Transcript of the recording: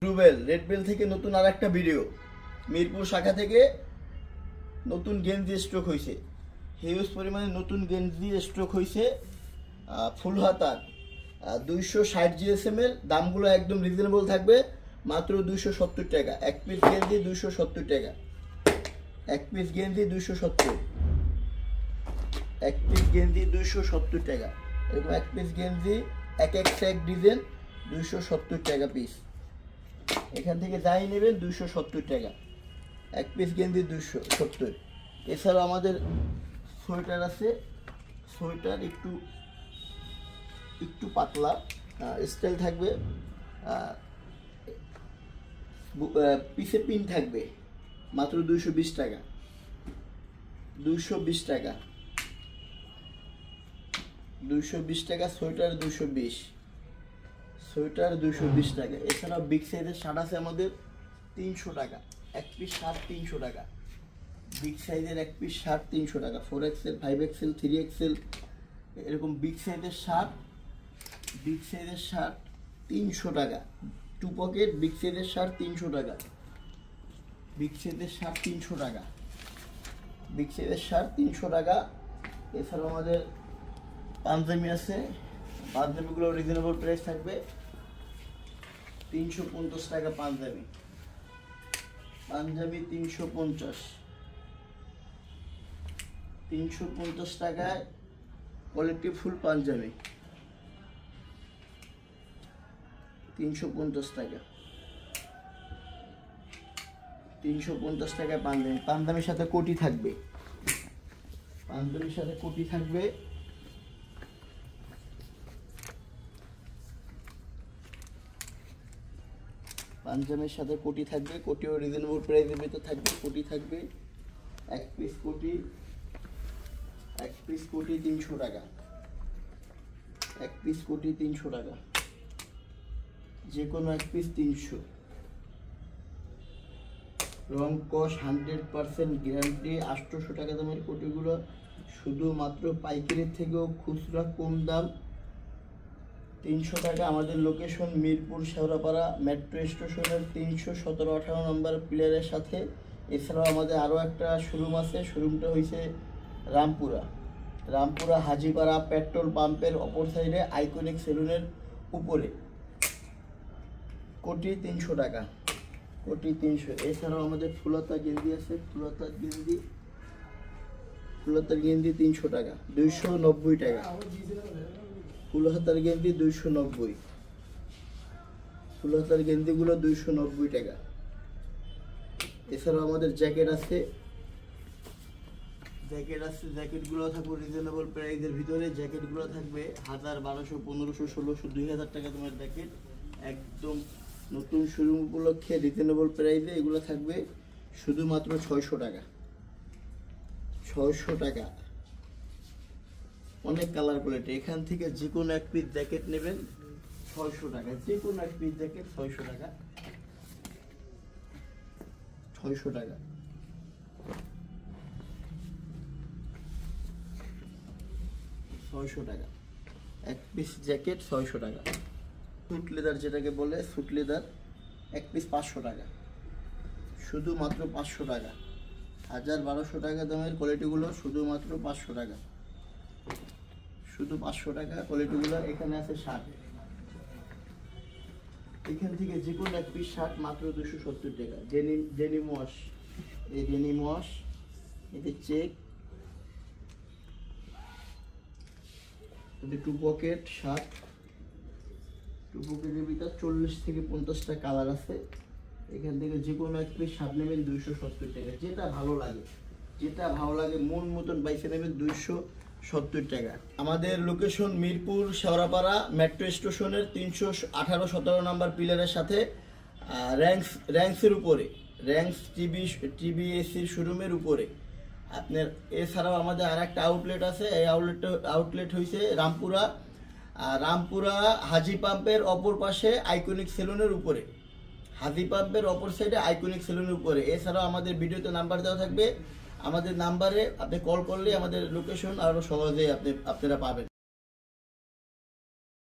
Rubel red bell থেকে নতুন আর একটা ভিডিও। মিরপুর শাখা থেকে নতুন গেঞ্জি স্টক হয়েছে, হিউজ পরিমাণে নতুন গেঞ্জি স্টক হয়েছে। ফুল হাতার 260 GSM এর দামগুলো একদম রিজনেবল থাকবে, মাত্র 270 টাকা। এক পিস গেঞ্জি 270 টাকা, এক পিস গেঞ্জি 270, এক পিস গেঞ্জি 270 টাকা। এরকম এক পিস গেঞ্জি এক ডিজাইন 270 টাকা পিস। এখান থেকে যাই নেবেন 270 টাকা, এক পিস গেঞ্জি 270। এছাড়াও আমাদের সোয়েটার আছে, সোয়েটার একটু পাতলা স্টাইল থাকবে, পিসে পিন থাকবে, মাত্র 220 টাকা, 220 টাকা, 220 টাকা। সোয়েটার 220, সোয়েটার 220 টাকা। এছাড়াও বিগ সাইজের শার্ট আছে আমাদের 300 টাকা, এক পিস শার্ট 300 টাকা। বিগ সাইজের এক পিস শার্ট 300 টাকা, 4XL, 5XL, 3XL এরকম বিগ সাইজের শার্ট, বিগ সাইজের শার্ট 300 টাকা। টু পকেট বিগ সাইজের শার্ট 300 টাকা, বিগ সাইজের শার্ট 300 টাকা, বিগ সাইজের শার্ট 300 টাকা। এছাড়াও আমাদের পাঞ্জাবি আছে, পাঞ্জাবিগুলো রিজনেবল প্রাইস থাকবে, 350 টাকা পাঞ্জাবি, পাঞ্জাবি 350, 350 টাকায় কোয়ালিটি ফুল পাঞ্জাবি, 350 টাকা, 350 টাকায় পাঞ্জাবি। পাঞ্জাবির সাথে কোটি থাকবে, পাঞ্জাবির সাথে কোটি থাকবে, পাঞ্জাবির সাথে কোটি থাকবে। কোটিও রিজনেবল প্রাইসের ভিতর থাকবে, কোটি থাকবে। এক পিস কোটি, এক পিস কোটি 300 টাকা, এক পিস কোটি 300 টাকা, যে কোনো এক পিস 300। রং কস 100% গ্যারান্টি। 800 টাকা দামের কোটিগুলো শুধুমাত্র পাইকারির থেকেও খুচরা কম দাম, 300 টাকা। আমাদের লোকেশন মিরপুর শেওড়াপাড়া মেট্রো স্টেশনের 317-18 নম্বর পিলারের সাথে। এছাড়াও আমাদের আরও একটা শোরুম আছে, শোরুমটা হয়েছে রামপুরা, রামপুরা হাজিপাড়া পেট্রোল পাম্পের অপর সাইডে আইকনিক সেলুনের উপরে। কোটি 300 টাকা, কোটি 300। এছাড়াও আমাদের ফুলতা গেঞ্জি আছে, ফুলতার গেঞ্জি, ফুলতার গেঞ্জি 300 টাকা, 290 টাকা। ফুল হাতার গেঞ্জি 290, ফুল হাতার গেঞ্জিগুলো 290 টাকা। এছাড়াও আমাদের জ্যাকেট আছে, জ্যাকেট আছে, জ্যাকেটগুলো থাকবে রিজনেবল প্রাইসের ভিতরে। জ্যাকেটগুলো থাকবে 1000, 1200, 1500, 1600, 2000 টাকা তোমার জ্যাকেট, একদম নতুন শোরুম উপলক্ষে রিজনেবল প্রাইসে এগুলো থাকবে শুধুমাত্র 600 টাকা, 600 টাকা। অনেক কালার কোয়ালিটি। এখান থেকে যে কোনো এক পিস জ্যাকেট নেবেন 600 টাকা, যে কোনো এক পিস জ্যাকেট 600 টাকা, 600 টাকা, 600 টাকা। এক পিস জ্যাকেট 600 টাকা। স্যুট লেদার যেটাকে বলে, স্যুট লেদার এক পিস 500 টাকা, শুধুমাত্র 500 টাকা। 1000, 1200 টাকা দামের কোয়ালিটিগুলো শুধুমাত্র 500 টাকা, শুধু 500 টাকা কোয়ালিটিগুলো। এখানে আছে শার্ট, এখান থেকে যে কোনো এক পিস শার্ট মাত্র 270 টাকা। ডেনিম ওয়াশ, এই ডেনিম ওয়াশ, এতে চেক, এতে টু পকেট শার্ট, টু পকেটের ভিতর 40 থেকে 50টা কালার আছে। এখান থেকে যে কোনো এক পিস শার্ট নেবেন 270 টাকা, যেটা ভালো লাগে, যেটা ভালো লাগে মন মতন বাইসে নেবেন 270 টাকা। আমাদের লোকেশন মিরপুর শেওড়াপাড়া মেট্রো স্টেশনের 318-17 নম্বর পিলারের সাথে, র্যাঙ্কসের উপরে, র্যাঙ্কস টিভিএসির শোরুমের উপরে আপনার। এছাড়াও আমাদের আর একটা আউটলেট আছে, এই আউটলেট হয়েছে রামপুরা, রামপুরা হাজি পাম্পের অপর পাশে আইকনিক সেলুনের উপরে, হাজি পাম্পের অপর সাইডে আইকনিক সেলুনের উপরে। এছাড়াও আমাদের ভিডিওতে নাম্বার দেওয়া থাকবে, আমাদের নাম্বারে আপনি কল করলে আমাদের লোকেশন আরও সহজে আপনারা পাবেন।